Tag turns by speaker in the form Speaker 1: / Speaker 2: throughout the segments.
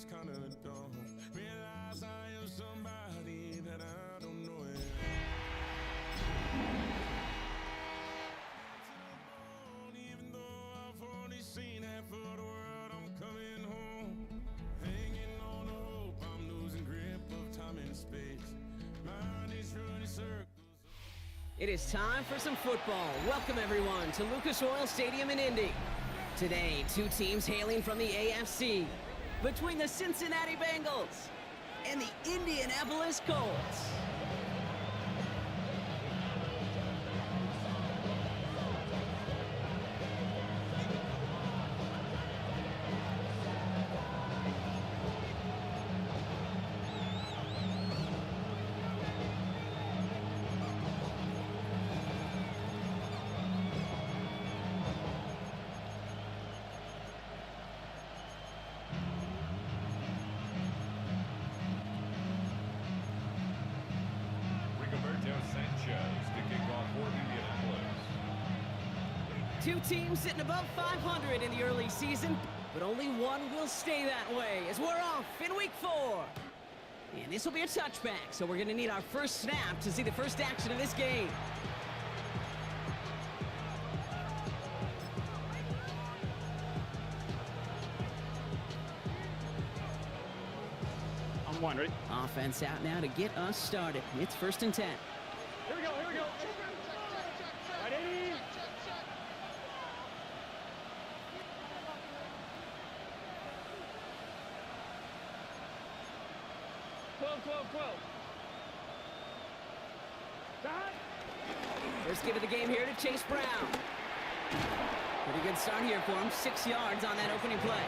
Speaker 1: it's kinda dumb. Realize I am somebody that I don't know yet. Even though I've only seen half of the world, I'm coming home. Hanging on the hope, I'm losing grip of time and space. Mind is running circles.
Speaker 2: It is time for some football. Welcome everyone to Lucas Oil Stadium in Indy. Today, two teams hailing from the AFC. Between the Cincinnati Bengals and the Indianapolis Colts. Two teams sitting above 500 in the early season, but only one will stay that way as we're off in week 4. And this will be a touchback, so we're going to need our first snap to see the first action of this game.
Speaker 3: I'm wondering.
Speaker 2: Offense out now to get us started. It's 1st and 10.
Speaker 3: Here we go, here we go. Ready? 12.
Speaker 2: First give of the game here to Chase Brown. Pretty good start here for him. 6 yards on that opening play.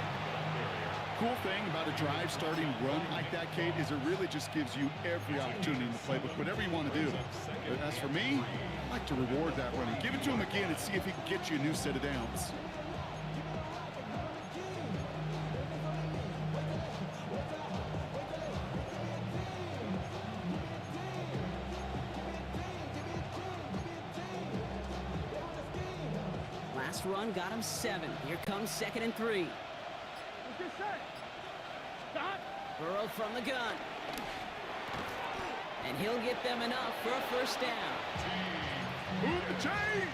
Speaker 4: Cool thing about a drive starting run like that, Kate, is it really just gives you every opportunity in the playbook, whatever you want to do. But as for me, I like to reward that run. Give it to him again and see if he can get you a new set of downs.
Speaker 2: Last run got him 7. Here comes 2nd and 3. Burrow from the gun. And he'll get them enough for a first down.
Speaker 4: Move the chains!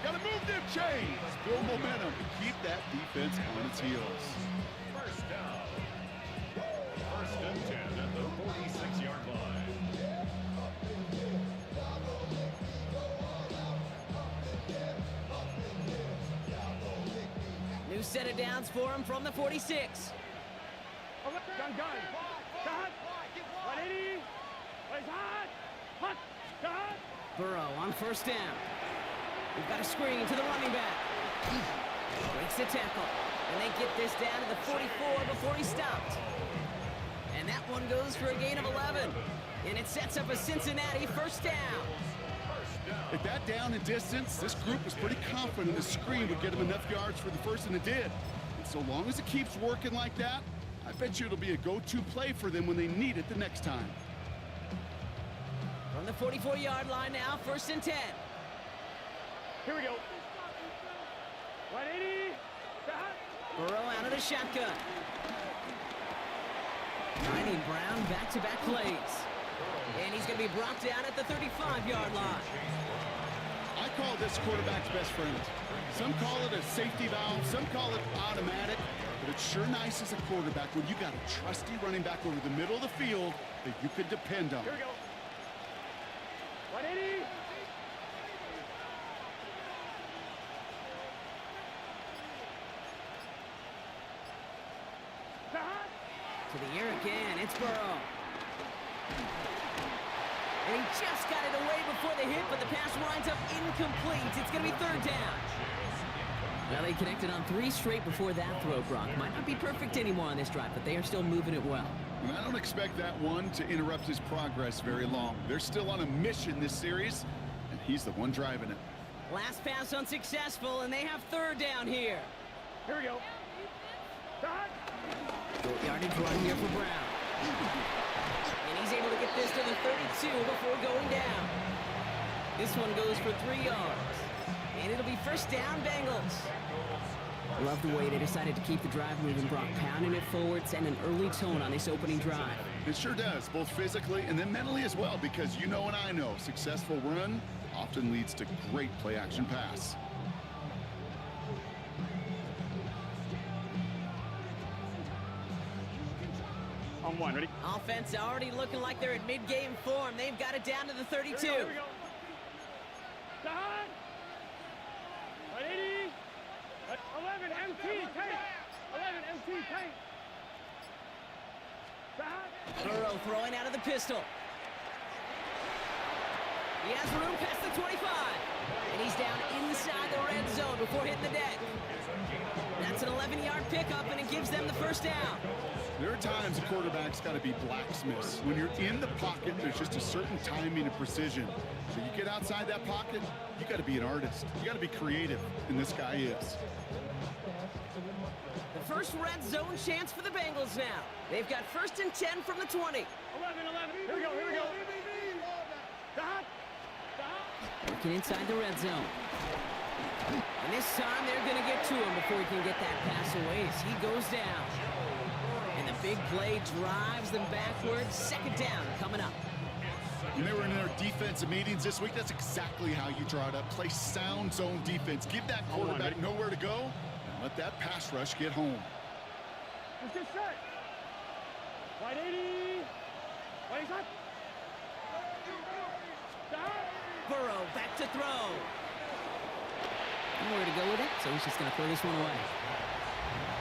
Speaker 4: Gotta move them chains! Build momentum and keep that defense on its heels.
Speaker 5: First down. 1st and 10 at the 46-yard line.
Speaker 2: New set of downs for him from the 46.
Speaker 3: Gun. Cut. 180. Hot. Cut.
Speaker 2: Burrow on 1st down. We've got a screen to the running back. Breaks the tackle. And they get this down to the 44 before he stopped. And that one goes for a gain of 11. And it sets up a Cincinnati first down.
Speaker 4: At that down and distance, this group was pretty confident the screen would get them enough yards for the first, and it did. And so long as it keeps working like that, I bet you it'll be a go-to play for them when they need it the next time.
Speaker 2: From the 44-yard line now, 1st and 10.
Speaker 3: Here we go. 180.
Speaker 2: Burrow out of the shotgun. Finding Brown back-to-back plays. And he's going to be brought down at the 35-yard line.
Speaker 4: I call this quarterback's best friend. Some call it a safety valve, some call it automatic, but it's sure nice as a quarterback when you got a trusty running back over the middle of the field that you could depend on.
Speaker 3: Here we go. 180.
Speaker 2: To the air again, it's Burrow. And he just got it away before the hit, but the pass winds up incomplete. It's going to be 3rd down. Well, they connected on 3 straight before that throw, Brock. Might not be perfect anymore on this drive, but they are still moving it well.
Speaker 4: And I don't expect that one to interrupt his progress very long. They're still on a mission this series, and he's the one driving it.
Speaker 2: Last pass unsuccessful, and they have 3rd down here.
Speaker 3: Here we go.
Speaker 2: Short yardage run here for Brown. And he's able to get this to the 32 before going down. This one goes for 3 yards. And it'll be first down, Bengals. Love the way they decided to keep the drive moving, Brock, pounding it forward, send an early tone on this opening drive.
Speaker 4: It sure does, both physically and then mentally as well, because you know and I know successful run often leads to great play-action pass.
Speaker 3: On one, ready?
Speaker 2: Offense already looking like they're in mid-game form. They've got it down to the 32.
Speaker 3: Here we go. Side. 180. 11 MT tank. 11 MT tank. Side.
Speaker 2: Burrow throwing out of the pistol. He has room past the 25. And he's down inside the red zone before hitting the deck. That's an 11-yard pickup, and it gives them the first down.
Speaker 4: There are times a quarterback's got to be blacksmiths. When you're in the pocket, there's just a certain timing and precision. So you get outside that pocket, you got to be an artist. You got to be creative, and this guy is.
Speaker 2: The first red zone chance for the Bengals now. They've got 1st and 10 from the 20.
Speaker 3: 11. Here we go, here we go. Stop. Stop.
Speaker 2: Working inside the red zone. And this time they're going to get to him before he can get that pass away as he goes down. And the big play drives them backwards. 2nd down coming up.
Speaker 4: When they were in their defensive meetings this week, that's exactly how you draw it up. Play sound zone defense. Give that quarterback nowhere to go and let that pass rush get home.
Speaker 3: Let's get set. 180. 20 shot. Stop.
Speaker 2: Burrow back to throw. Nowhere to go with it, so he's just going to throw this one away.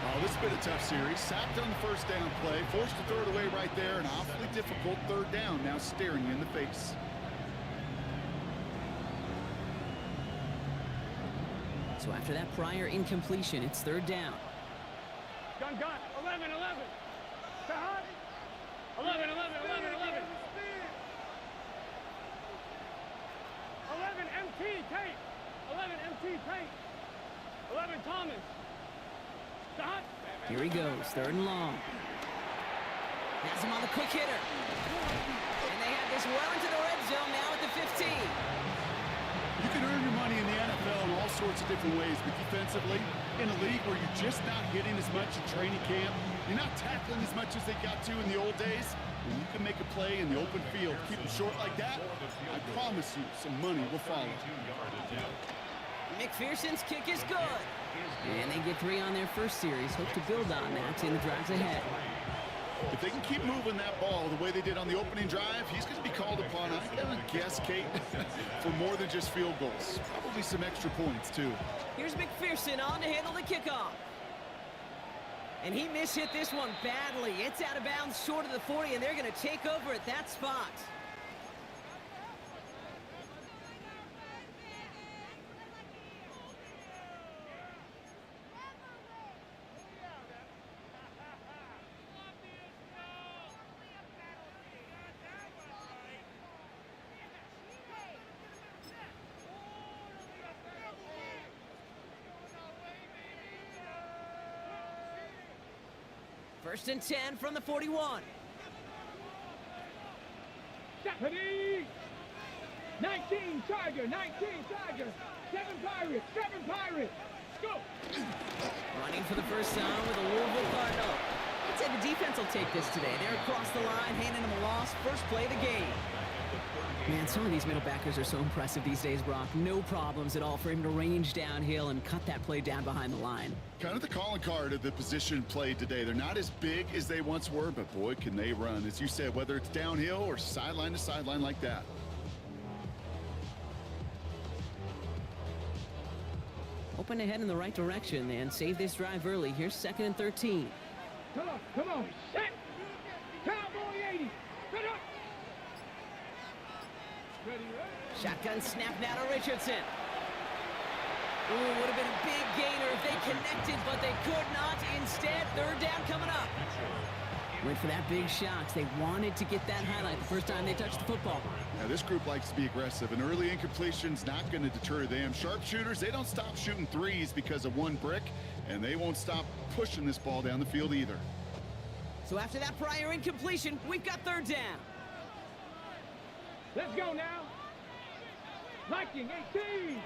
Speaker 4: Oh, this has been a tough series. Sacked on the 1st down play, forced to throw it away right there. An awfully difficult 3rd down now staring you in the face.
Speaker 2: So after that prior incompletion, it's 3rd down.
Speaker 3: Gun. 11. Stop. 11. 11 MT tank. 11 MT tank. 11 Thomas. Stop.
Speaker 2: Here he goes, 3rd and long. Has him on the quick hitter. And they have this well into the red zone now at the 15.
Speaker 4: You can earn your money in the NFL in all sorts of different ways, but defensively, in a league where you're just not hitting as much in training camp, you're not tackling as much as they got to in the old days, when you can make a play in the open field, keep it short like that, I promise you some money will follow.
Speaker 2: McPherson's kick is good. And they get 3 on their first series. Hope to build on that in the drives ahead.
Speaker 4: If they can keep moving that ball the way they did on the opening drive, he's going to be called upon, I gotta guess, Kate, for more than just field goals. Probably some extra points, too.
Speaker 2: Here's McPherson on to handle the kickoff. And he mishit this one badly. It's out of bounds short of the 40, and they're going to take over at that spot. First and 10 from the 41.
Speaker 3: Stephanie! 19 Tiger, 19 Tiger. 7 Pirates. Go!
Speaker 2: Running for the first time with a Louisville Cardinal. I'd say the defense will take this today. They're across the line, handing them a loss. First play of the game. Man, some of these middle backers are so impressive these days, Brock. No problems at all for him to range downhill and cut that play down behind the line.
Speaker 4: Kind of the calling card of the position played today. They're not as big as they once were, but boy, can they run. As you said, whether it's downhill or sideline to sideline like that.
Speaker 2: Open ahead in the right direction and save this drive early. Here's 2nd and 13.
Speaker 3: Come on. Set. Cowboy 80. Set up. Ready.
Speaker 2: Shotgun snap now to Richardson. Ooh, would have been a big gainer if they connected, but they could not. Instead, 3rd down coming up. Went for that big shot. They wanted to get that highlight the first time they touched the football.
Speaker 4: Now, this group likes to be aggressive, and early incompletion's not going to deter them. Sharpshooters, they don't stop shooting threes because of one brick, and they won't stop pushing this ball down the field either.
Speaker 2: So after that prior incompletion, we've got 3rd down.
Speaker 3: Let's go now. Viking 18.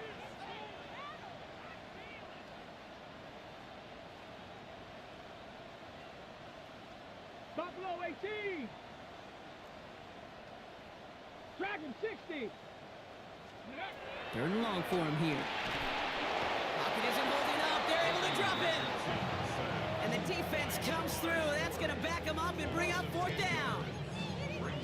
Speaker 3: go, 18. Dragon 60.
Speaker 2: 3rd and long for him here. Pocket isn't holding up. They're able to drop it. And the defense comes through. That's going to back him up and bring up 4th down.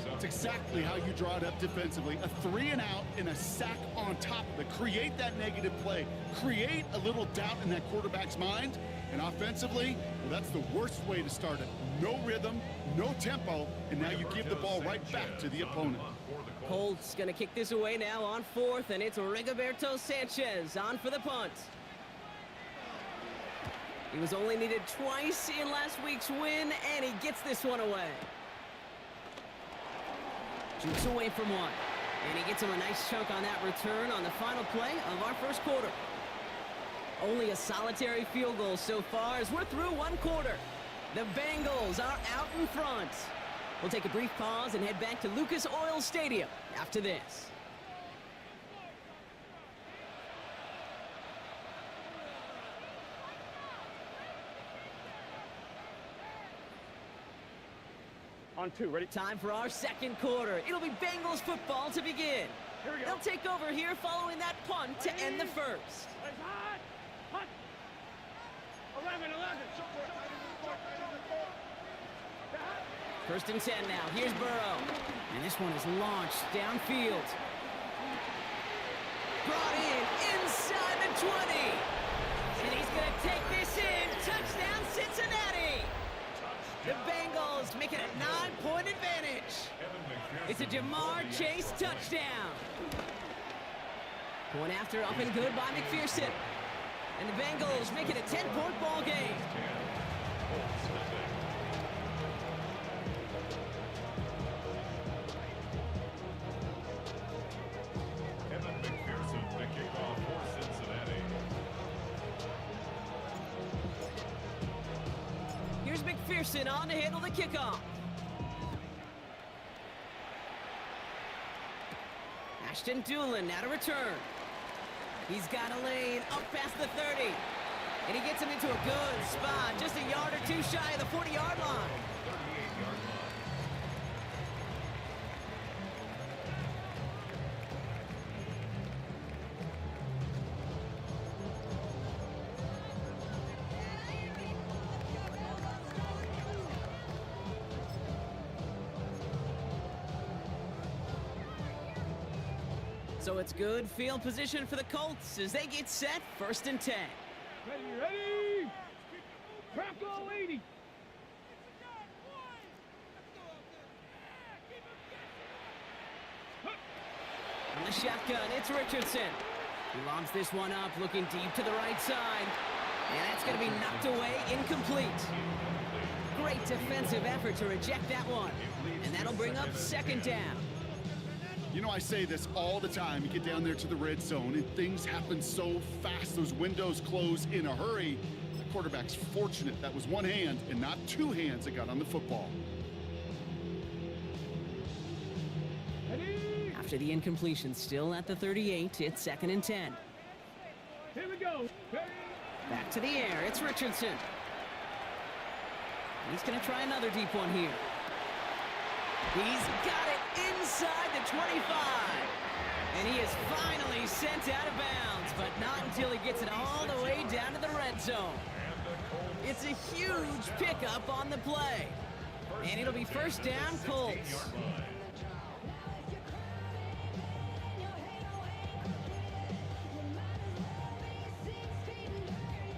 Speaker 4: That's exactly how you draw it up defensively. A 3 and out and a sack on top of it. Create that negative play. Create a little doubt in that quarterback's mind. And offensively, well, that's the worst way to start it. No rhythm, no tempo, and now you give the ball right back to the opponent.
Speaker 2: Colts going to kick this away now on 4th, and it's Rigoberto Sanchez on for the punt. He was only needed twice in last week's win, and he gets this one away. Jukes away from one, and he gets him a nice chunk on that return on the final play of our 1st quarter. Only a solitary field goal so far as we're through 1 quarter. The Bengals are out in front. We'll take a brief pause and head back to Lucas Oil Stadium after this.
Speaker 3: On 2, ready?
Speaker 2: Time for our 2nd quarter. It'll be Bengals football to begin.
Speaker 3: Here we go.
Speaker 2: They'll take over here following that punt to end the 1st.
Speaker 3: Let's hot. Hot. 11.
Speaker 2: 1st and 10 now. Here's Burrow. And this one is launched downfield. Brought in inside the 20. And he's going to take this in. Touchdown, Cincinnati. The Bengals make it a 9-point advantage. It's a Jamar Chase touchdown. Point after up and good by McPherson. And the Bengals make it a 10-point ball game.
Speaker 5: McPherson, the kickoff for Cincinnati.
Speaker 2: Here's McPherson on to handle the kickoff. Ashton Doolin now to return. He's got a lane up past the 30. And he gets him into a good spot, just a yard or 2 shy of the 40-yard line.
Speaker 5: 38-yard line.
Speaker 2: So it's good field position for the Colts as they get set 1st and 10.
Speaker 3: Ready. Crackle 80.
Speaker 2: On the shotgun, it's Richardson. He lobs this one up, looking deep to the right side. And that's going to be knocked away, incomplete. Great defensive effort to reject that one. And that'll bring up 2nd down.
Speaker 4: You know, I say this all the time. You get down there to the red zone, and things happen so fast. Those windows close in a hurry. The quarterback's fortunate that was one hand and not 2 hands that got on the football.
Speaker 3: Ready.
Speaker 2: After the incompletion, still at the 38, it's 2nd and 10.
Speaker 3: Here we go. Ready.
Speaker 2: Back to the air, it's Richardson. He's going to try another deep one here. He's got it inside the 25. And he is finally sent out of bounds, but not until he gets it all the way down to the red zone. It's a huge pickup on the play. And it'll be 1st down, Colts.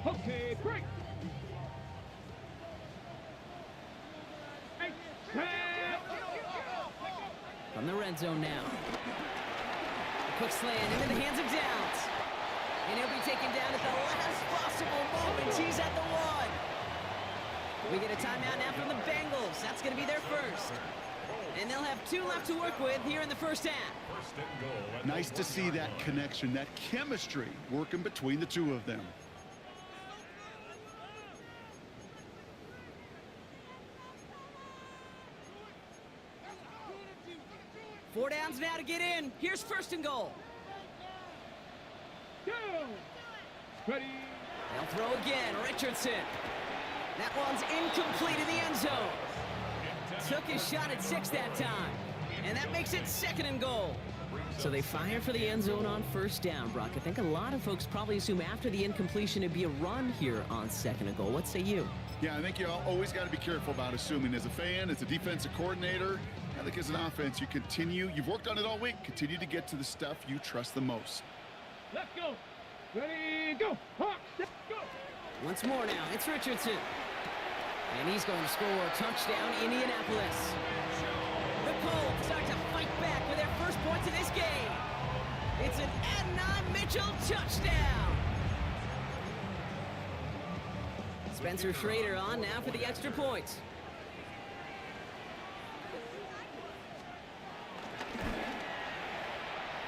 Speaker 3: Okay, break.
Speaker 2: From the red zone now. A quick slant into the hands of Downs. And he'll be taken down at the last possible moment. He's at the 1. We get a timeout now from the Bengals. That's going to be their 1st. And they'll have 2 left to work with here in the 1st half.
Speaker 4: Nice to see that connection, that chemistry working between the 2 of them.
Speaker 2: Four downs now to get in. Here's 1st and goal.
Speaker 3: Go. Ready.
Speaker 2: They'll throw again. Richardson. That one's incomplete in the end zone. took his shot at 6 that time. And that makes it 2nd and goal. So they fire for the end zone on 1st down, Brock. I think a lot of folks probably assume after the incompletion it'd be a run here on 2nd and goal. What say you?
Speaker 4: Yeah, I think you always got to be careful about assuming. As a fan, as a defensive coordinator, I think as an offense, you've worked on it all week. Continue to get to the stuff you trust the most.
Speaker 3: Let's go. Ready, go. Hawks, let's go.
Speaker 2: Once more now, it's Richardson. And he's going to score. Touchdown, Indianapolis. The Colts start to fight back with their first points of this game. It's an Adonai Mitchell touchdown. Spencer Schrader on now for the extra point.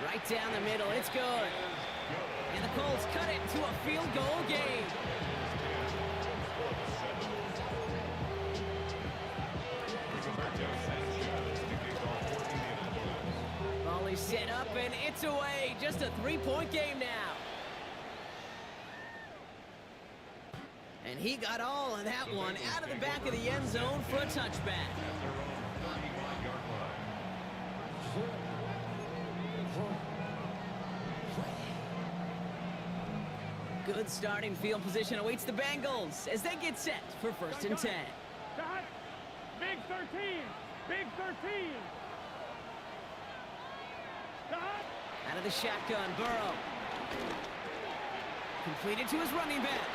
Speaker 2: Right down the middle, it's good. And the Colts cut it to a field goal game. Volley set up and it's away. Just a 3-point game now. And he got all of that one out of the back of the end zone for a touchback. Good starting field position awaits the Bengals as they get set for 1st and 10.
Speaker 3: Big 13. Big 13.
Speaker 2: Out of the shotgun, Burrow. Completed to his running back.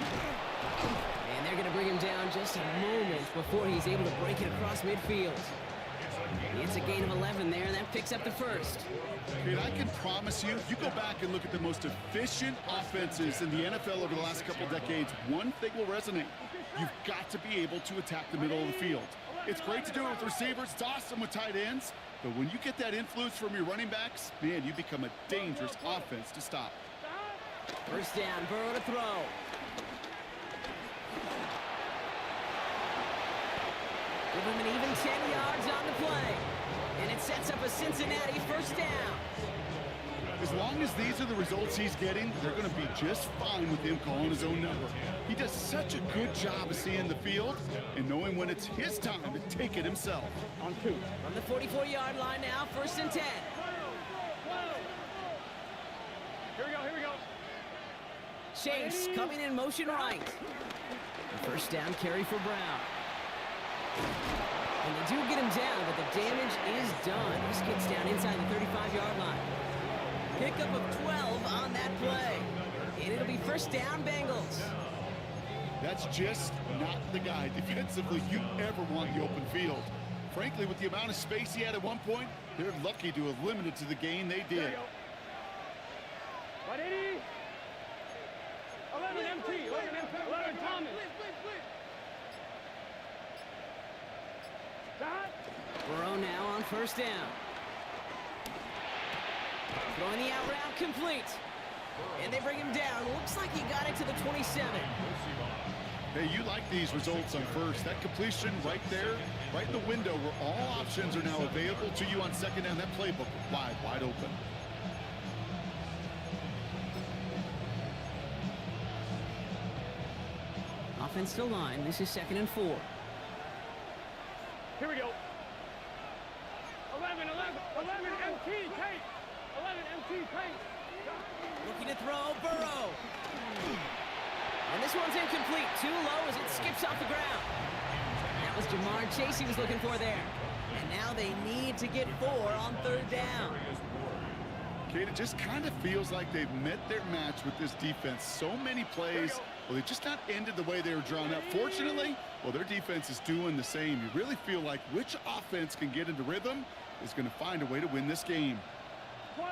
Speaker 2: And they're going to bring him down just a moment before he's able to break it across midfield. It's a gain of 11 there, and that picks up the 1st.
Speaker 4: And I can promise you, you go back and look at the most efficient offenses in the NFL over the last couple decades, one thing will resonate. You've got to be able to attack the middle of the field. It's great to do it with receivers. It's awesome with tight ends. But when you get that influence from your running backs, man, you become a dangerous offense to stop.
Speaker 2: 1st down, Burrow to throw. Give him an even 10 yards on the play. And it sets up a Cincinnati 1st down.
Speaker 4: As long as these are the results he's getting, they're going to be just fine with him calling his own number. He does such a good job of seeing the field and knowing when it's his time to take it himself.
Speaker 3: On 2.
Speaker 2: From the 44-yard line now, 1st and 10.
Speaker 3: Here we go, here we go.
Speaker 2: Chase coming in motion right. The 1st down carry for Brown. And they do get him down, but the damage is done. This gets down inside the 35-yard line. Pickup of 12 on that play. And it'll be 1st down, Bengals.
Speaker 4: That's just not the guy defensively you ever want in the open field. Frankly, with the amount of space he had at one point, they're lucky to have limited to the gain they did.
Speaker 3: 180. 11 MT. 11 Thomas.
Speaker 2: Burrow now on 1st down. Throwing the out route complete. And they bring him down. Looks like he got it to the 27.
Speaker 4: Hey, you like these results on 1st. That completion right there, right in the window where all options are now available to you on 2nd down. That playbook wide open.
Speaker 2: Offensive line. This is 2nd and 4.
Speaker 3: Here we go. 11 MT, Kate. 11 MT, Kate.
Speaker 2: Looking to throw, Burrow. And this one's incomplete. Too low as it skips off the ground. That was Jamar Chase he was looking for there. And now they need to get 4 on 3rd down.
Speaker 4: Kate, it just kind of feels like they've met their match with this defense. So many plays, well, they just not ended the way they were drawn up. Fortunately, well, their defense is doing the same. You really feel like which offense can get into rhythm is going to find a way to win this game.
Speaker 3: 12.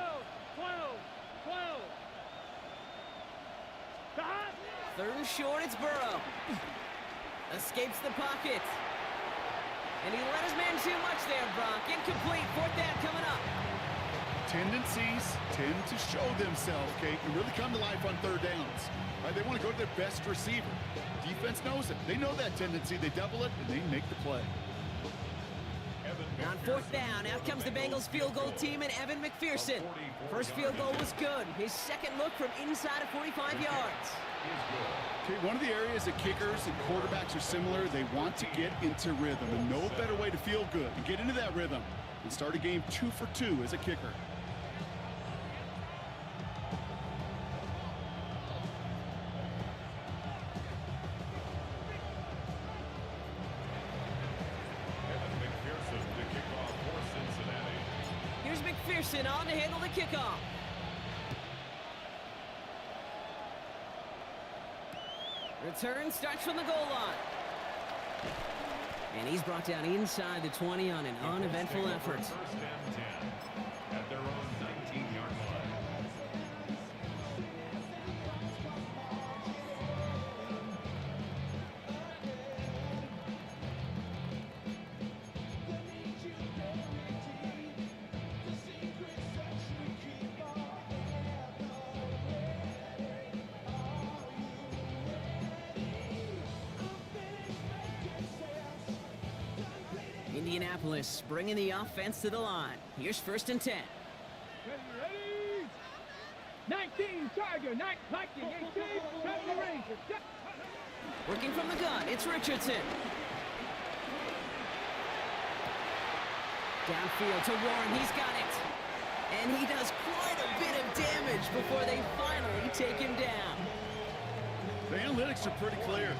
Speaker 2: 3rd and short, it's Burrow. Escapes the pocket. And he let his man too much there, Brock. Incomplete, 4th down coming up.
Speaker 4: Tendencies tend to show themselves, Kate, and really come to life on 3rd downs. Right? They want to go to their best receiver. Defense knows it. They know that tendency. They double it, and they make the play.
Speaker 2: On 4th down, out comes the Bengals field goal team and Evan McPherson. First field goal was good. His 2nd look from inside of 45 yards.
Speaker 4: Okay, one of the areas that kickers and quarterbacks are similar, they want to get into rhythm, and no better way to feel good and get into that rhythm and start a game 2 for 2 as a kicker.
Speaker 2: Here's McPherson on to handle the kickoff. Return starts from the goal line. And he's brought down inside the 20 on an uneventful effort.
Speaker 5: First and 10 at their own 19-yard line.
Speaker 2: Indianapolis bringing the offense to the line. Here's 1st and 10.
Speaker 3: Ready? 19, Tiger, 19, 18, set the Rangers.
Speaker 2: Working from the gun, it's Richardson. Downfield to Warren, he's got it. And he does quite a bit of damage before they finally take him down.
Speaker 4: The analytics are pretty clear.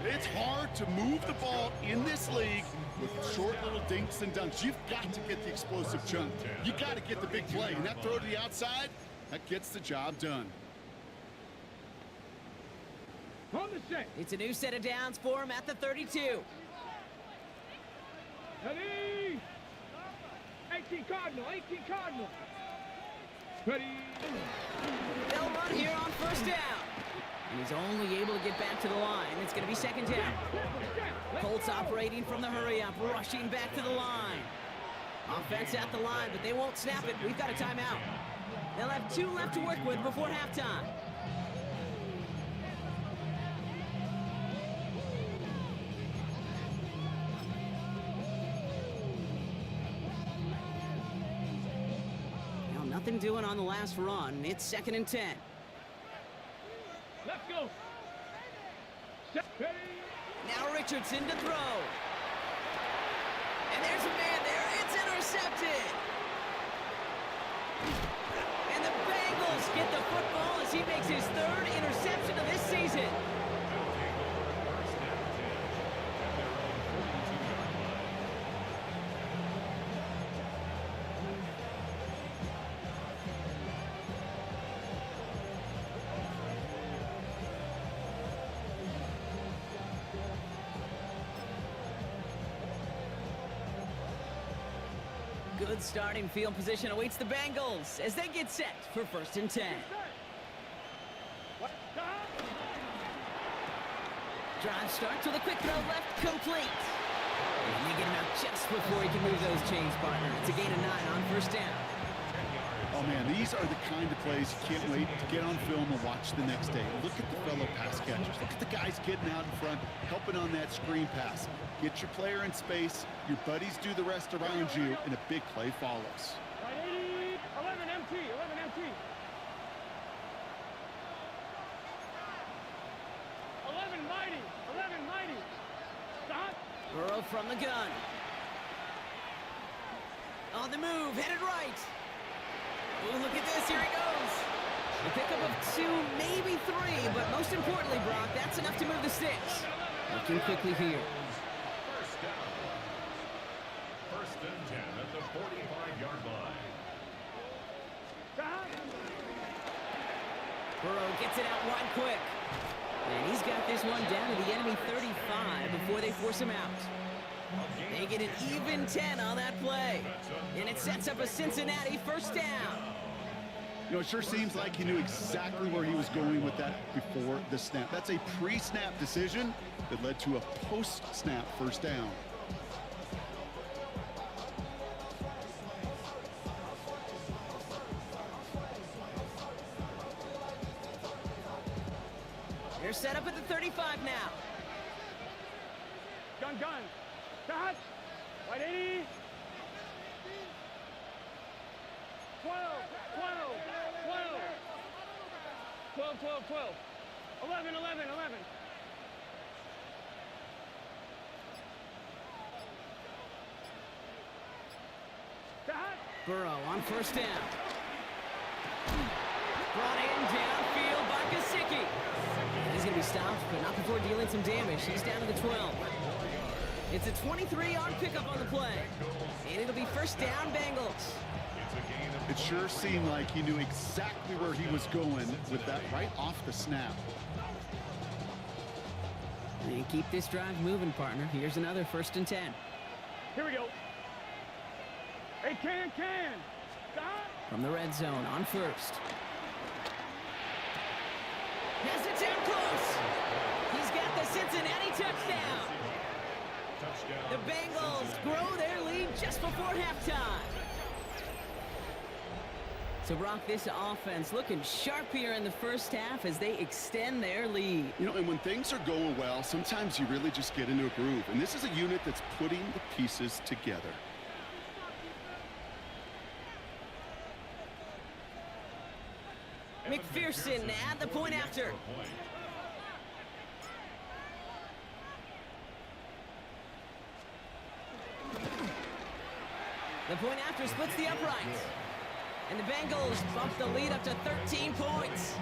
Speaker 4: It's hard to move the ball in this league with short little dinks and dunks. You've got to get the explosive chunk. You got to get the big play. And that throw to the outside, that gets the job done.
Speaker 3: On the set.
Speaker 2: It's a new set of downs for him at the 32.
Speaker 3: Ready? 18 Cardinal, 18 Cardinal. Ready?
Speaker 2: They'll run here on 1st down. And he's only able to get back to the line. It's going to be 2nd down. Colts operating from the hurry-up, rushing back to the line. Offense at the line, but they won't snap it. We've got a timeout. They'll have 2 left to work with before halftime. Now, nothing doing on the last run. It's 2nd and 10.
Speaker 3: Let's go. Set. Ready?
Speaker 2: Now Richardson to throw. And there's a man there. It's intercepted. And the Bengals get the football as he makes his 3rd interception of this season.
Speaker 5: First and 10 at their own 42-yard line.
Speaker 2: Good starting field position awaits the Bengals as they get set for 1st and 10. Drive starts with a quick throw left, complete. And they get him out just before he can move those chains, partner. It's a gain of 9 on 1st down.
Speaker 4: Oh, man, these are the kind of plays you can't wait to get on film and watch the next day. Look at the fellow pass catchers. Look at the guys getting out in front, helping on that screen pass. Get your player in space, your buddies do the rest around you, and a big play follows.
Speaker 3: 11 MT, 11 MT. 11 mighty, 11 mighty. Stop.
Speaker 2: Burrow from the gun. On the move, headed right. Oh, look at this, here he goes. A pickup of 2, maybe 3, but most importantly, Brock, that's enough to move the sticks. Looking quickly here.
Speaker 5: First down. 1st and 10 at the 45-yard line.
Speaker 3: Stop.
Speaker 2: Burrow gets it out wide quick. And he's got this one down to the enemy 35 before they force him out. They get an even 10 on that play. And it sets up a Cincinnati 1st down.
Speaker 4: You know, it sure seems like he knew exactly where he was going with that before the snap. That's a pre-snap decision that led to a post-snap 1st down.
Speaker 2: They're set up at the 35 now.
Speaker 3: Gun. Dodge. 180. 12. 12. 11. 11.
Speaker 2: Burrow on first down. Brought in downfield by Gesicki. He's going to be stopped, but not before dealing some damage. He's down to the 12. It's a 23-yard pickup on the play. And it'll be first down, Bengals.
Speaker 4: It sure seemed like he knew exactly where he was going with that right off the snap.
Speaker 2: And keep this drive moving, partner. Here's another 1st and 10.
Speaker 3: Here we go. Hey, can. Stop.
Speaker 2: From the red zone on first. Has it down close. He's got the Cincinnati touchdown. The Bengals grow their lead just before halftime. So, Brock, this offense looking sharp here in the first half as they extend their lead.
Speaker 4: You know, and when things are going well, sometimes you really just get into a groove. And this is a unit that's putting the pieces together.
Speaker 2: McPherson at the point after. The point after splits the uprights. And the Bengals bump the lead up to 13 points.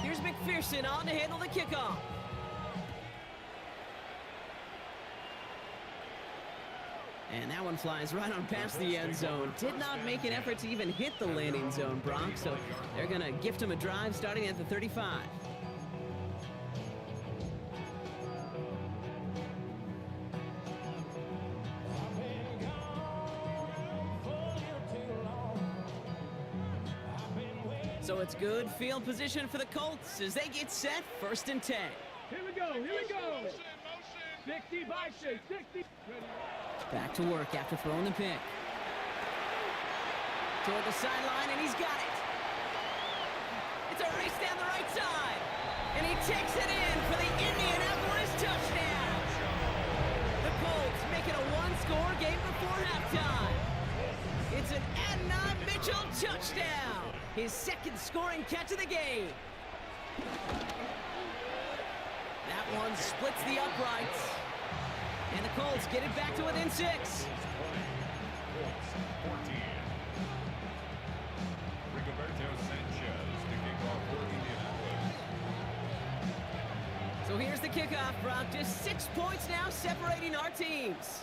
Speaker 2: Here's McPherson on to handle the kickoff. And that one flies right on past the end zone. Did not make an effort to even hit the landing zone, Brock, so they're going to gift him a drive starting at the 35. So it's good field position for the Colts as they get set 1st and 10.
Speaker 3: Here we go. 60 by 60.
Speaker 2: Back to work after throwing the pick. Toward the sideline, and he's got it. It's a race down the right side. And he takes it in for the Indianapolis touchdown. The Colts make it a one-score game before halftime. It's an Adnan Mitchell touchdown. His 2nd scoring catch of the game. That one splits the uprights. And the Colts get it back to within 6. So here's the kickoff, Brock. Just 6 points now separating our teams.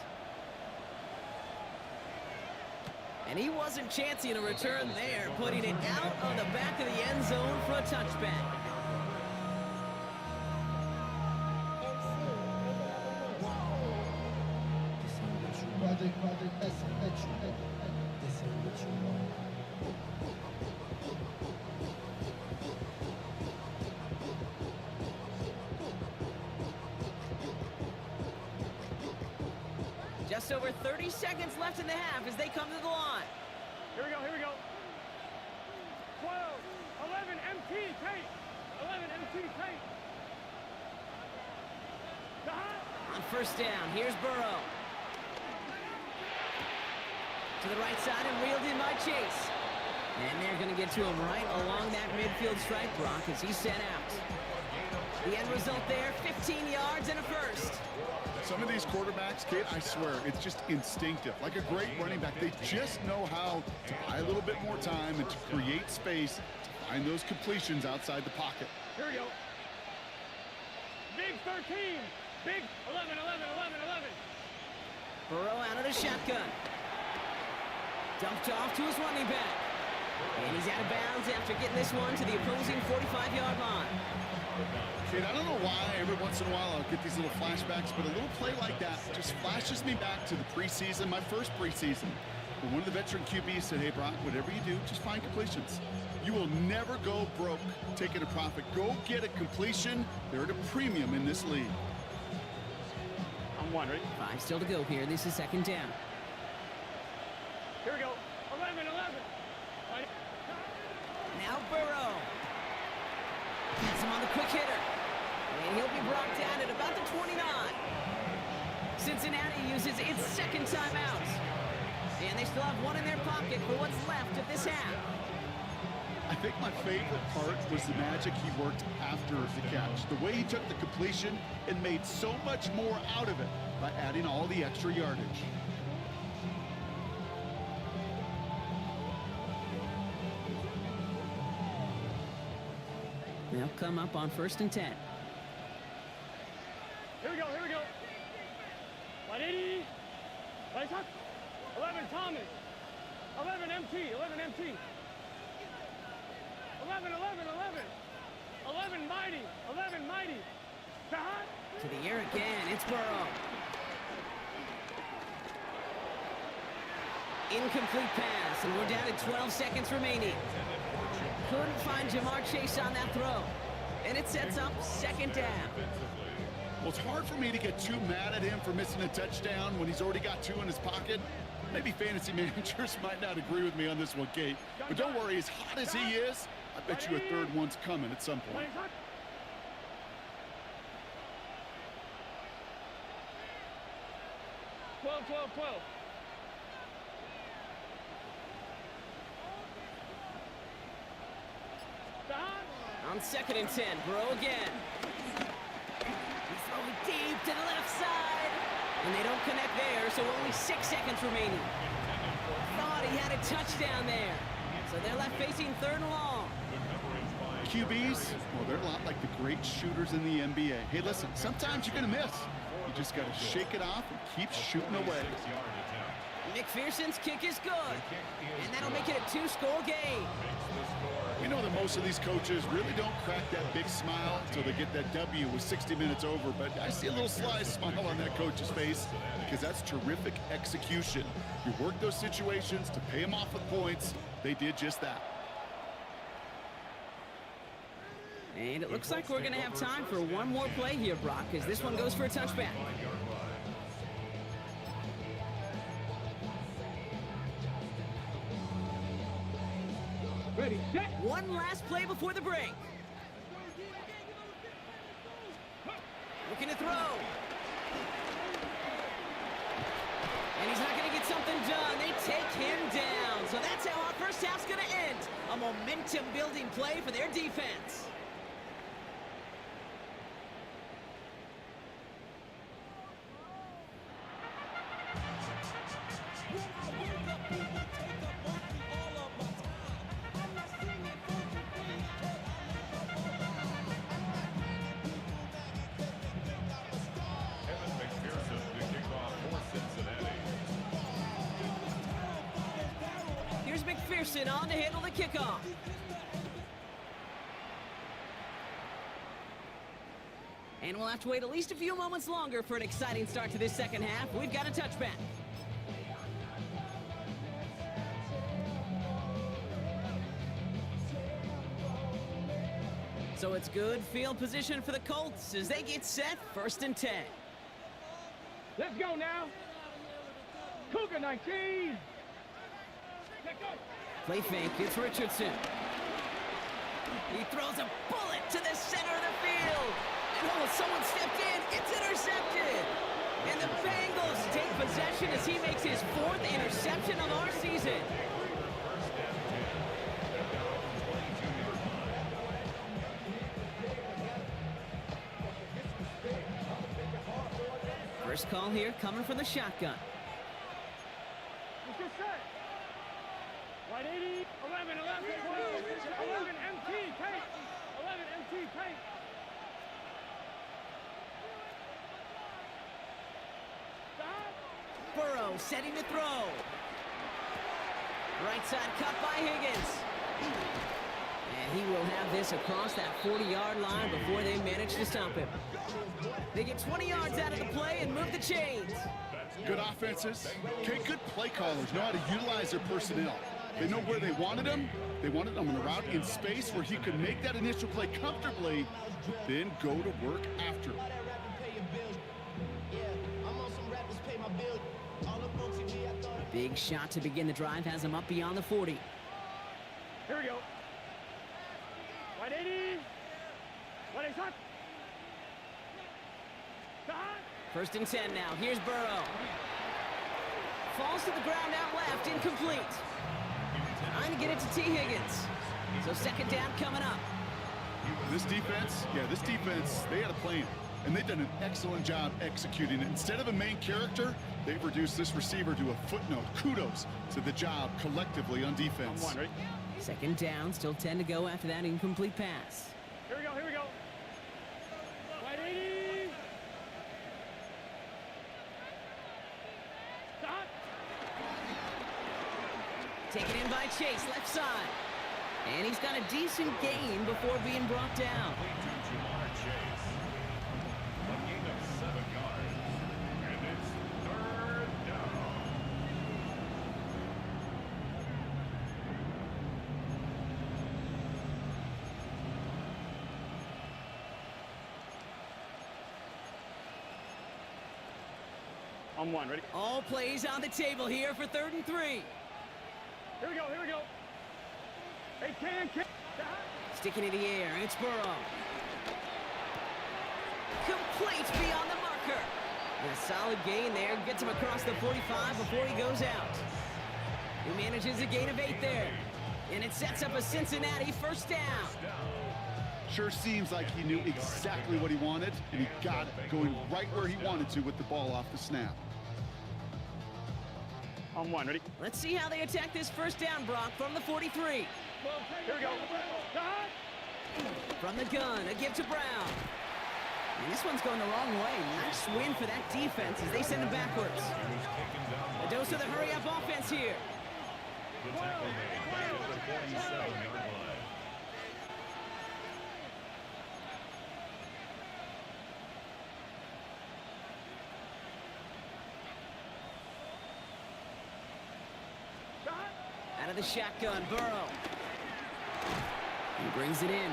Speaker 2: And he wasn't chancing a return there, putting it out of the back of the end zone for a touchback. Just over 30 seconds left in the half as they come to the line.
Speaker 3: Here we go. 12, 11, MT, tape. 11, MT, tape.
Speaker 2: On first down, here's Burrow. To the right side and reeled in by Chase. And they're going to get to him right along that midfield stripe, Brock, as he's sent out. The end result there, 15 yards and a first.
Speaker 4: Some of these quarterbacks, kid, I swear, it's just instinctive. Like a great running back, they just know how to buy a little bit more time and to create space to find those completions outside the pocket.
Speaker 3: Here we go. Big 13. Big 11.
Speaker 2: Burrow out of the shotgun. Dumped off to his running back. And he's out of bounds after getting this one to the opposing 45-yard line.
Speaker 4: Kid, I don't know why every once in a while I'll get these little flashbacks, but a little play like that just flashes me back to the preseason, my first preseason. When one of the veteran QBs said, hey, Brock, whatever you do, just find completions. You will never go broke taking a profit. Go get a completion. They're at a premium in this league.
Speaker 3: I'm wondering.
Speaker 2: 5 still to go here. This is 2nd down.
Speaker 3: Here we go. 11.
Speaker 2: Now Burrow. Gets him on the quick hitter. And he'll be brought down at about the 29. Cincinnati uses its 2nd timeout. And they still have one in their pocket for what's left of this half.
Speaker 4: I think my favorite part was the magic he worked after the catch. The way he took the completion and made so much more out of it by adding all the extra yardage.
Speaker 2: They'll come up on 1st and 10.
Speaker 3: Here we go, here we go. 180. Right tuck. 11 Thomas. 11 MT, 11 MT. 11, 11, 11. 11 Mighty, 11 Mighty. Behind.
Speaker 2: To the air again, it's Burrow. Incomplete pass, and we're down to 12 seconds remaining. Couldn't find Jamar Chase on that throw. And it sets up 2nd down.
Speaker 4: Well, it's hard for me to get too mad at him for missing a touchdown when he's already got 2 in his pocket. Maybe fantasy managers might not agree with me on this one, Kate. But don't worry, as hot as he is, I bet you a 3rd one's coming at some point.
Speaker 3: 12, 12, 12.
Speaker 2: On 2nd and 10, Burrow again. He's throwing deep to the left side. And they don't connect there, so only 6 seconds remaining. Thought he had a touchdown there. So they're left facing 3rd and long.
Speaker 4: QBs, well, they're a lot like the great shooters in the NBA. Hey, listen, sometimes you're going to miss. You just got to shake it off and keep shooting away.
Speaker 2: McPherson's kick is good. And that'll make it a 2-score game.
Speaker 4: We know that most of these coaches really don't crack that big smile until they get that W with 60 minutes over, but I see a little sly smile on that coach's face because that's terrific execution. You work those situations to pay them off with points. They did just that.
Speaker 2: And it looks like we're going to have time for one more play here, Brock, because this one goes for a touchback.
Speaker 3: Ready, set.
Speaker 2: One last play before the break. Looking to throw. And he's not going to get something done. They take him down. So that's how our first half's going to end. A momentum-building play for their defense. McPherson on to handle the kickoff. And we'll have to wait at least a few moments longer for an exciting start to this second half. We've got a touchback. So it's good field position for the Colts as they get set 1st and 10.
Speaker 3: Let's go now. Cougar 19.
Speaker 2: Play fake, it's Richardson. He throws a bullet to the center of the field. And oh, someone stepped in, it's intercepted. And the Bengals take possession as he makes his 4th interception of our season. First call here coming from the shotgun.
Speaker 3: Let's get set. 180, 11, 11, 12, 11 MT, take. 11 MT, take.
Speaker 2: Burrow setting to throw. Right side cut by Higgins. And he will have this across that 40-yard line before they manage to stop him. They get 20 yards out of the play and move the chains.
Speaker 4: Good offenses. Okay, good play callers know how to utilize their personnel. They know where they wanted him. They wanted him on a route in space where he could make that initial play comfortably, then go to work after.
Speaker 2: Big shot to begin the drive has him up beyond the 40.
Speaker 3: Here we go. 180. 180.
Speaker 2: 1st and 10 now. Here's Burrow. falls to the ground out left, incomplete. Trying to get it to T. Higgins. So second down coming up.
Speaker 4: This defense, they had a plan, and they've done an excellent job executing it. Instead of a main character, they've reduced this receiver to a footnote. Kudos to the job collectively on defense.
Speaker 3: On one, ready?
Speaker 2: Second down, still 10 to go after that incomplete pass.
Speaker 3: Here we go, here we go. Right 80. Stop.
Speaker 2: Taken in by Chase, left side. And he's got a decent gain before being brought down.
Speaker 5: A gain of 7 yards. And it's 3rd down.
Speaker 3: On one, ready?
Speaker 2: All plays on the table here for 3rd and 3.
Speaker 3: Here we go, here we go. Hey, can.
Speaker 2: Sticking in the air, it's Burrow. Complete beyond the marker. And a solid gain there, gets him across the 45 before he goes out. He manages a gain of 8 there. And it sets up a Cincinnati first down.
Speaker 4: Sure seems like he knew exactly what he wanted, and he got it, going right where he wanted to with the ball off the snap.
Speaker 3: On one, ready?
Speaker 2: Let's see how they attack this first down, Brock, from the 43.
Speaker 3: Here we go. Stop.
Speaker 2: From the gun, a give to Brown. And this one's going the wrong way. Nice win for that defense as they send it backwards. A dose of the hurry-up offense here.
Speaker 5: The tackle made at the 47-yard line.
Speaker 2: Out of the shotgun, Burrow. He brings it in.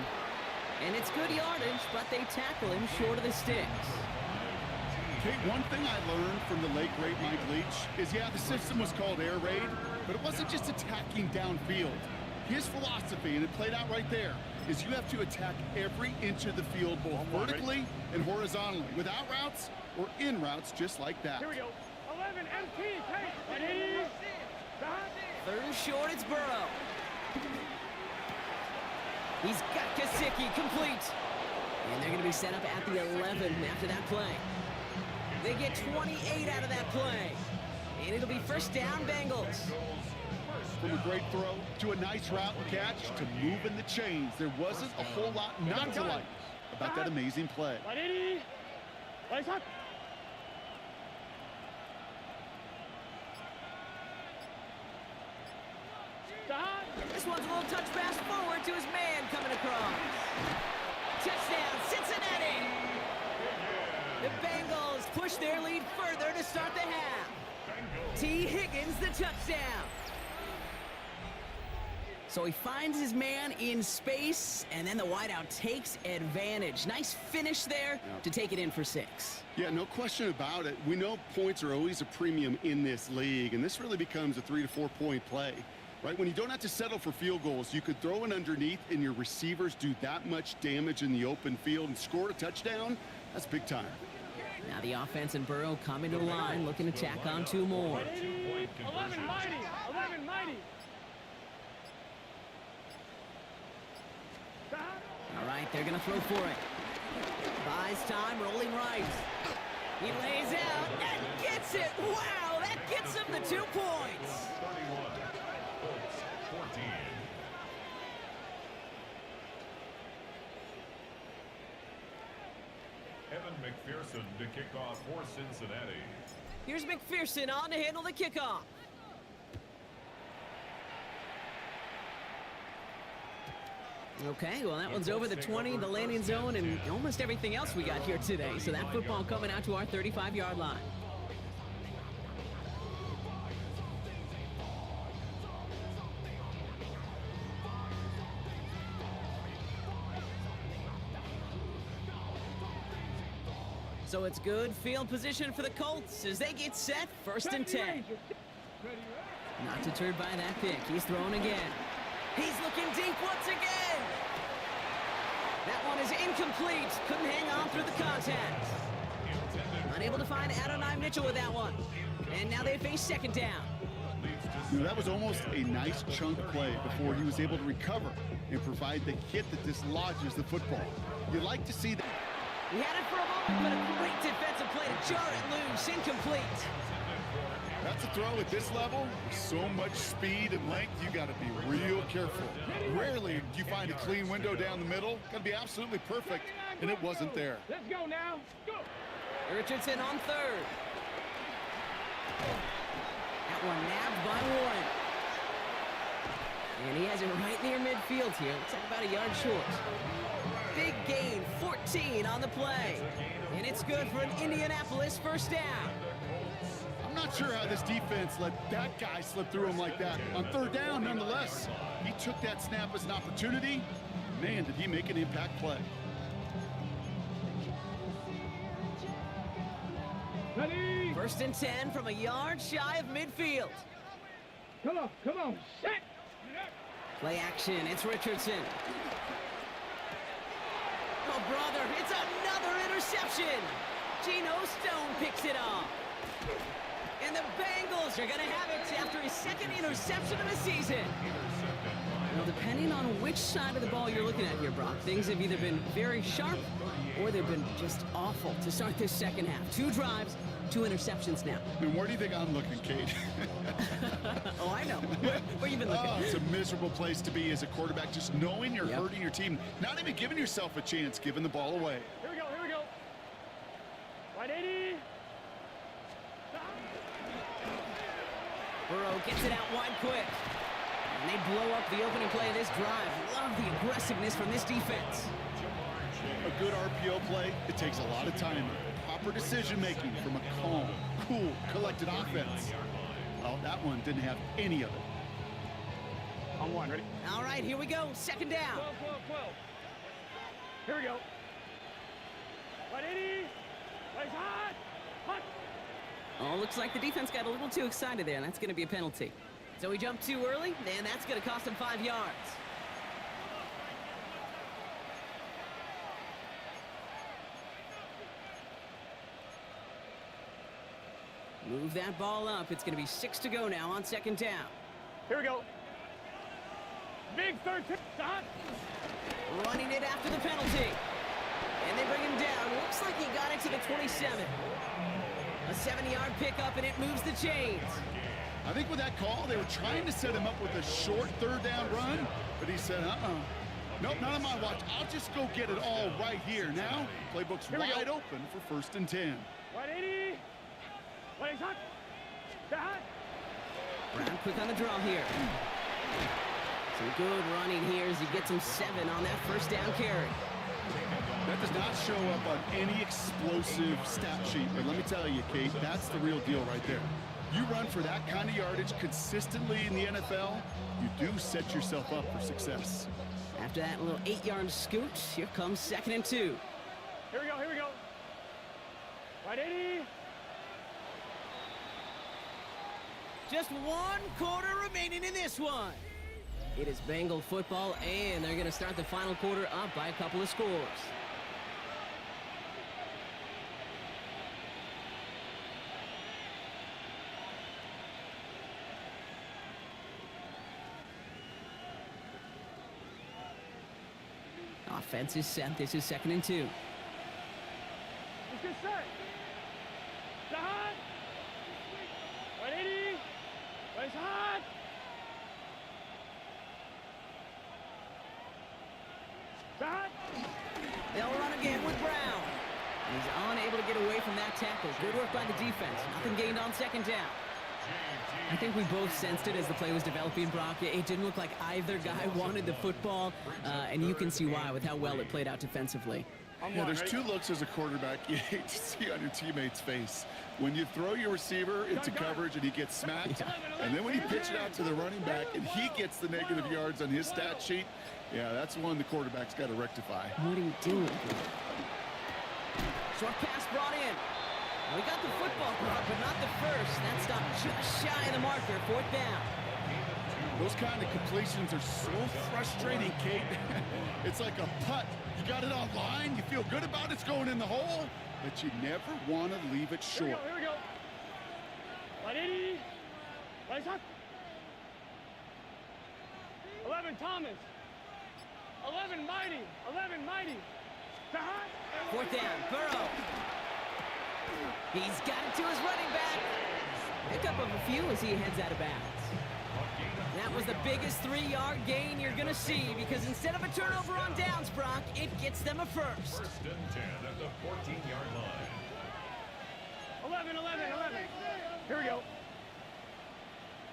Speaker 2: And it's good yardage, but they tackle him short of the sticks.
Speaker 4: Okay, one thing I learned from the late great Mike Leach is, the system was called air raid, but it wasn't just attacking downfield. His philosophy, and it played out right there, is you have to attack every inch of the field, both vertically and horizontally, without routes or in routes, just like that.
Speaker 3: Here we go. 11 MT, take. Ready? Stop.
Speaker 2: 3rd and short, it's Burrow. He's got Gesicki, complete. And they're going to be set up at the 11 after that play. They get 28 out of that play. And it'll be first down, Bengals.
Speaker 4: From a great throw to a nice route and catch to moving the chains, there wasn't a whole lot not to like about that amazing play.
Speaker 3: Ready? Right up.
Speaker 2: This one's a little touch pass forward to his man coming across. Touchdown, Cincinnati! The Bengals push their lead further to start the half. T. Higgins, the touchdown. So he finds his man in space, and then the wideout takes advantage. Nice finish there to take it in for 6.
Speaker 4: Yeah, no question about it. We know points are always a premium in this league, and this really becomes a 3 to 4 point play. Right, when you don't have to settle for field goals, you could throw it underneath and your receivers do that much damage in the open field and score a touchdown. That's big time.
Speaker 2: Now the offense and Burrow coming to the line, looking to tack on 2 more.
Speaker 3: 11 mighty. 11 mighty.
Speaker 2: All right, they're going to throw for it. Buys time, rolling right. He lays out and gets it. Wow, that gets him the 2 points.
Speaker 5: 31. Colts 14. Evan McPherson to kick off for Cincinnati.
Speaker 2: Here's McPherson on to handle the kickoff. Okay, well, that one's over the 20, the landing zone, and almost everything else we got here today. So that football coming out to our 35-yard line. So it's good field position for the Colts as they get set, 1st and 10. Not deterred by that pick. He's throwing again. He's looking deep once again. That one is incomplete. Couldn't hang on through the contact. Unable to find Adonai Mitchell with that one. And now they face second down.
Speaker 4: You know, that was almost a nice chunk play before he was able to recover and provide the hit that dislodges the football. You like to see that.
Speaker 2: He had it for a moment, but a great defensive play to jar it loose. Incomplete.
Speaker 4: That's a throw at this level. With so much speed and length, you got to be real careful. Rarely do you find a clean window down the middle. Got to be absolutely perfect, and it wasn't there.
Speaker 3: Let's go now. Go.
Speaker 2: Richardson on third. That one nabbed by Warren. And he has it right near midfield here. Looks like about a yard short. Big gain, 14 on the play. And it's good for an Indianapolis first down.
Speaker 4: I'm not sure how this defense let that guy slip through him like that. On third down, nonetheless, he took that snap as an opportunity. Man, did he make an impact play.
Speaker 3: Ready.
Speaker 2: First and 10 from a yard shy of midfield.
Speaker 3: Come on, set.
Speaker 2: Play action, it's Richardson. Oh, brother, it's another interception. Geno Stone picks it off. And the Bengals are going to have it after his second interception of the season. Well, depending on which side of the ball you're looking at here, Brock, things have either been very sharp or they've been just awful to start this second half. 2 drives, 2 interceptions now.
Speaker 4: And where do you think I'm looking, Kate?
Speaker 2: Oh, I know. Where you been looking?
Speaker 4: Oh, it's a miserable place to be as a quarterback, just knowing you're hurting your team, not even giving yourself a chance, giving the ball away.
Speaker 3: Here we go. Right 80.
Speaker 2: Burrow gets it out wide quick. And they blow up the opening play of this drive. Love the aggressiveness from this defense.
Speaker 4: A good RPO play, it takes a lot of time, proper decision-making from a calm, cool, collected offense. Well, that one didn't have any of it.
Speaker 3: On one, ready?
Speaker 2: All right, here we go. Second down.
Speaker 3: 12. Here we go. Right 80. Right hot.
Speaker 2: Oh, looks like the defense got a little too excited there, and that's going to be a penalty. So he jumped too early, and that's going to cost him 5 yards. Move that ball up. It's going to be 6 to go now on second down.
Speaker 3: Here we go. Big third tip. Hot.
Speaker 2: Running it after the penalty. And they bring him down. Looks like he got it to the 27. A 7-yard pickup, and it moves the chains.
Speaker 4: I think with that call, they were trying to set him up with a short third down run, but he said, nope, not on my watch. I'll just go get it all right here. Now, playbook's wide open for first and 10.
Speaker 3: Right 80. Right hot. Hot.
Speaker 2: Brown quick on the draw here. Some good running here as he gets him 7 on that first down carry.
Speaker 4: That does not show up on any explosive stat sheet, but let me tell you, Kate, that's the real deal right there. You run for that kind of yardage consistently in the NFL, you do set yourself up for success.
Speaker 2: After that little 8-yard scoot, here comes second and 2.
Speaker 3: Here we go. Right 80.
Speaker 2: Just 1 quarter remaining in this one. It is Bengal football, and they're going to start the final quarter up by a couple of scores. Offense is set. This is second and 2.
Speaker 3: Let's get set. Hot. Right 80. Right hot. Hot.
Speaker 2: They'll run again with Brown. He's unable to get away from that tackle. Good work by the defense. Nothing gained on second down. I think we both sensed it as the play was developing, Brock. It didn't look like either guy wanted the football, and you can see why with how well it played out defensively.
Speaker 4: Yeah, there's 2 looks as a quarterback you hate to see on your teammate's face. When you throw your receiver into coverage and he gets smacked, and then when you pitch it out to the running back and he gets the negative yards on his stat sheet, yeah, that's one the quarterback's got to rectify.
Speaker 2: What are you doing? Short pass brought in. We got the football, but not the first. That stopped just shy of the marker. 4th down.
Speaker 4: Those kind of completions are so frustrating, Kate. It's like a putt. You got it on line. You feel good about it's going in the hole, but you never want to leave it short.
Speaker 3: Here we go. 180. Right shot. 11 Thomas. 11 Mighty. 11 Mighty. Stop.
Speaker 2: Fourth down, Burrow. He's got it to his running back. Pickup of a few as he heads out of bounds. That was the biggest 3-yard gain you're going to see because instead of a turnover on downs, Brock, it gets them a first.
Speaker 5: First and 10 at the 14-yard line.
Speaker 3: 11, 11, 11. Here we go.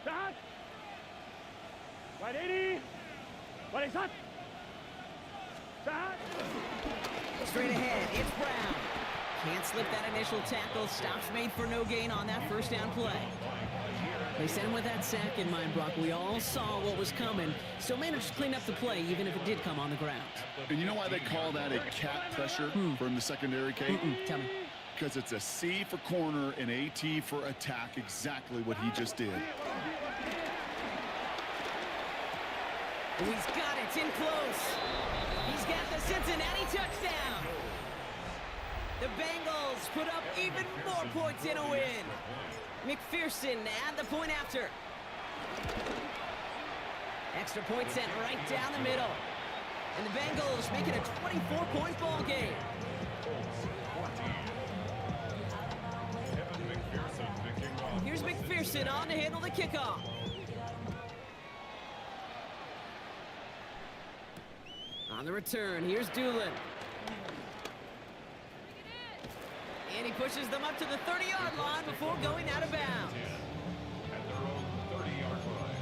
Speaker 3: Stop. Right 80. Right shot. Stop.
Speaker 2: Straight ahead, it's Brown. Can't slip that initial tackle. Stops made for no gain on that first down play. They sent him with that sack in mind, Brock. We all saw what was coming. Still managed to clean up the play, even if it did come on the ground.
Speaker 4: And you know why they call that a cat pressure from the secondary, Kate?
Speaker 2: Tell me.
Speaker 4: Because it's a C for corner and a T for attack, exactly what he just did.
Speaker 2: He's got it, it's in close. He's got the Cincinnati touchdown. The Bengals put up even more points in a win. McPherson at the point after. Extra point sent right down the middle. And the Bengals make it a 24-point ball game. Here's McPherson on to handle the kickoff. On the return, here's Doolin. And he pushes them up to the 30-yard line before going out of bounds.
Speaker 5: At their own 30-yard line.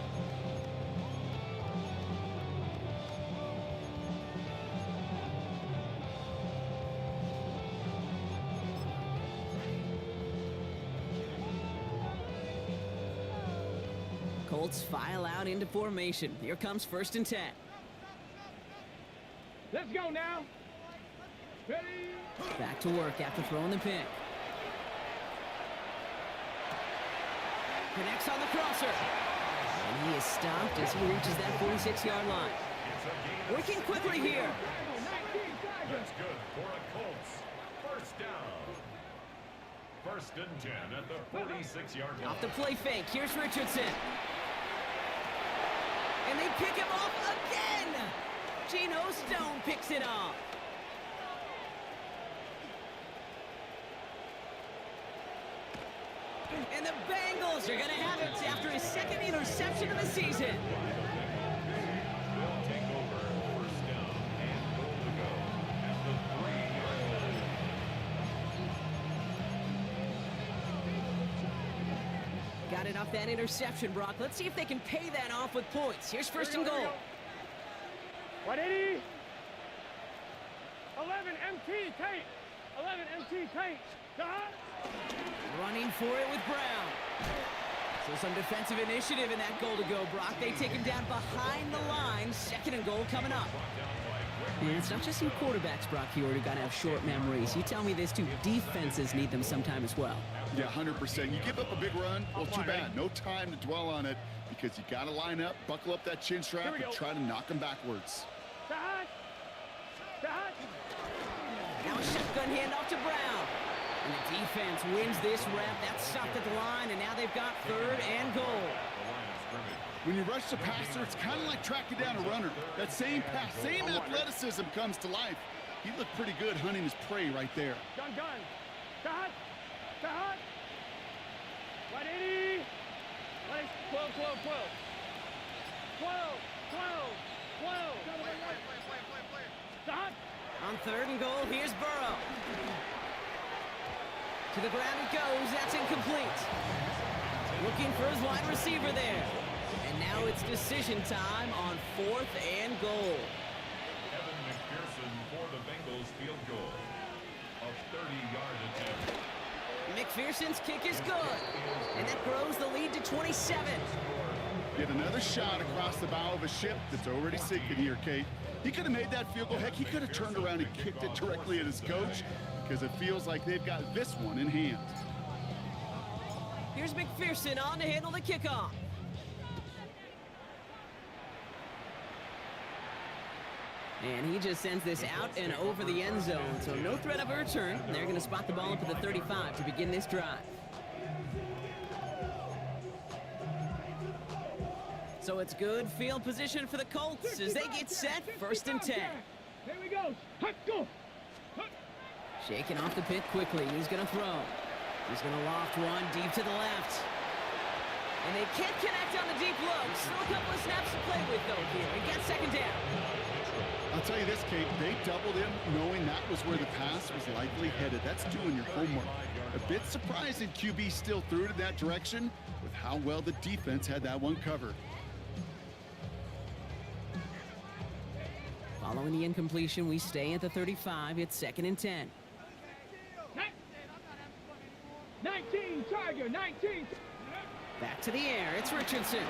Speaker 2: Colts file out into formation. Here comes 1st and 10.
Speaker 3: Let's go now. Ready?
Speaker 2: Back to work after throwing the pick. Connects on the crosser. And he is stopped as he reaches that 46-yard line. Working quickly here.
Speaker 5: That's good for a Colts. First down. First and 10 at the 46-yard line.
Speaker 2: Off the play fake. Here's Richardson. And they pick him off again. Geno Stone picks it off. And the Bengals are going to have it after his second interception of the season.
Speaker 5: They'll take over first down and goal to go at the 3-yard line.
Speaker 2: Got it off that interception, Brock. Let's see if they can pay that off with points. Here's 1st and goal.
Speaker 3: 180. 11 MT Tate. 11 MT Tate. Stop.
Speaker 2: Running for it with Brown. So some defensive initiative in that goal to go, Brock. They take him down behind the line. 2nd and goal coming up. And it's not just you quarterbacks, Brock, you already got to have short memories. You tell me this too, defenses need them sometime as well.
Speaker 4: Yeah, 100%. You give up a big run, well, too bad. No time to dwell on it because you got to line up, buckle up that chin strap, and try to knock them backwards.
Speaker 3: Stop. Stop.
Speaker 2: Now a shotgun handoff to Brown. And the defense wins this rep. That's stopped at the line, and now they've got 3rd and goal.
Speaker 4: When you rush the passer, it's kind of like tracking down a runner. That same pass, same athleticism comes to life. He looked pretty good hunting his prey right there.
Speaker 3: Gun. Stop. Stop. 180. 12. 12. Stop.
Speaker 2: On 3rd and goal, here's Burrow. To the ground it goes. That's incomplete. Looking for his wide receiver there. And now it's decision time on 4th and goal.
Speaker 5: Evan McPherson for the Bengals field goal. A 30-yard attempt.
Speaker 2: McPherson's kick is good. And that grows the lead to 27.
Speaker 4: Get another shot across the bow of a ship that's already sinking here, Kate. He could have made that field goal. Heck, he could have turned around and kicked it directly at his coach because it feels like they've got this one in hand.
Speaker 2: Here's McPherson on to handle the kickoff. And he just sends this out and over the end zone, so no threat of a return. They're going to spot the ball up at the 35 to begin this drive. So it's good field position for the Colts as they get set, 1st and 10.
Speaker 3: Here we go. Hut, go.
Speaker 2: Shaking off the pit quickly. He's going to throw. He's going to loft one deep to the left. And they can't connect on the deep look. Still a couple of snaps to play with, though, here. He got 2nd down.
Speaker 4: I'll tell you this, Kate, they doubled him knowing that was where the pass was likely headed. That's doing your homework. A bit surprising QB still threw it in that direction with how well the defense had that one covered.
Speaker 2: Following the incompletion, we stay at the 35. It's 2nd and 10.
Speaker 3: 19, Tiger, 19.
Speaker 2: Back to the air. It's Richardson.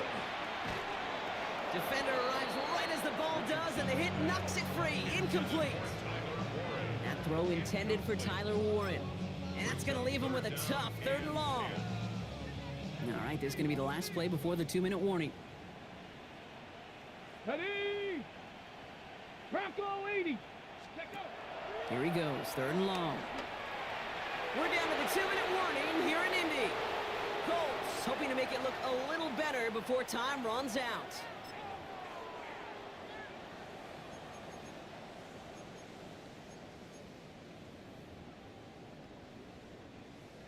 Speaker 2: Defender arrives right as the ball does, and the hit knocks it free. Incomplete. That throw intended for Tyler Warren. And that's going to leave him with a tough 3rd and long. All right, this is going to be the last play before the 2-minute warning.
Speaker 3: Ready? Bronco 80.
Speaker 2: Here he goes, 3rd and long. We're down to the 2-minute warning here in Indy. Colts hoping to make it look a little better before time runs out.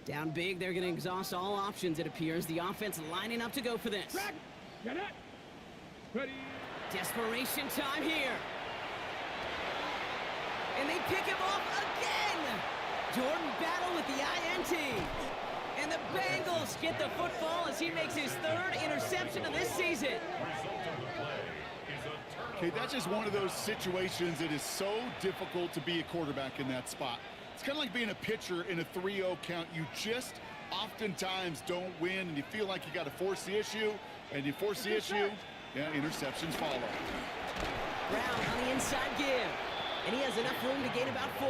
Speaker 2: Down big, they're going to exhaust all options, it appears. The offense lining up to go for this.
Speaker 3: Get it. Ready.
Speaker 2: Desperation time here. And they pick him off again. Jordan Battle with the INT. And the Bengals get the football as he makes his 3rd interception of this season.
Speaker 4: Okay, that's just one of those situations that is so difficult to be a quarterback in that spot. It's kind of like being a pitcher in a 3-0 count. You just oftentimes don't win, and you feel like you got to force the issue, and you force the issue, yeah, interceptions follow.
Speaker 2: Brown on the inside give, and he has enough room to gain about 4.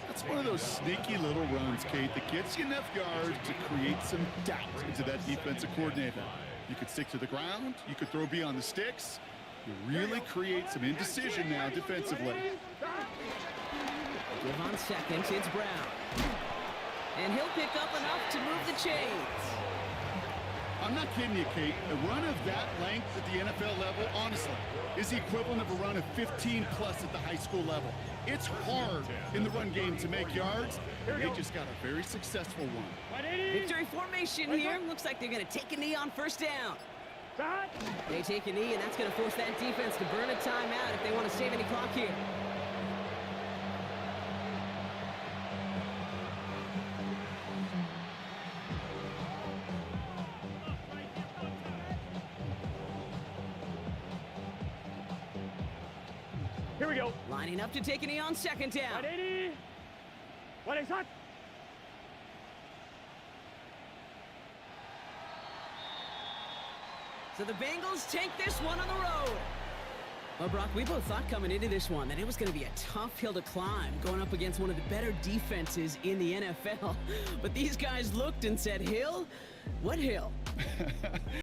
Speaker 4: That's one of those sneaky little runs, Kate, that gets you enough yards to create some doubt into that defensive coordinator. You could stick to the ground, you could throw beyond the sticks. You really create some indecision now defensively.
Speaker 2: Give on 2nd, it's Brown. And he'll pick up enough to move the chains.
Speaker 4: I'm not kidding you, Kate. A run of that length at the NFL level, honestly, is the equivalent of a run of 15-plus at the high school level. It's hard in the run game to make yards, and they just got a very successful one.
Speaker 2: Victory formation here. Looks like they're going to take a knee on 1st down. They take a knee, and that's going to force that defense to burn a timeout if they want to save any clock here.
Speaker 3: Here we go.
Speaker 2: Lining up to take a knee on 2nd down.
Speaker 3: 180. 180.
Speaker 2: So the Bengals take this one on the road. Well, Brock, we both thought coming into this one that it was going to be a tough hill to climb, going up against one of the better defenses in the NFL. But these guys looked and said, Hill? What hill?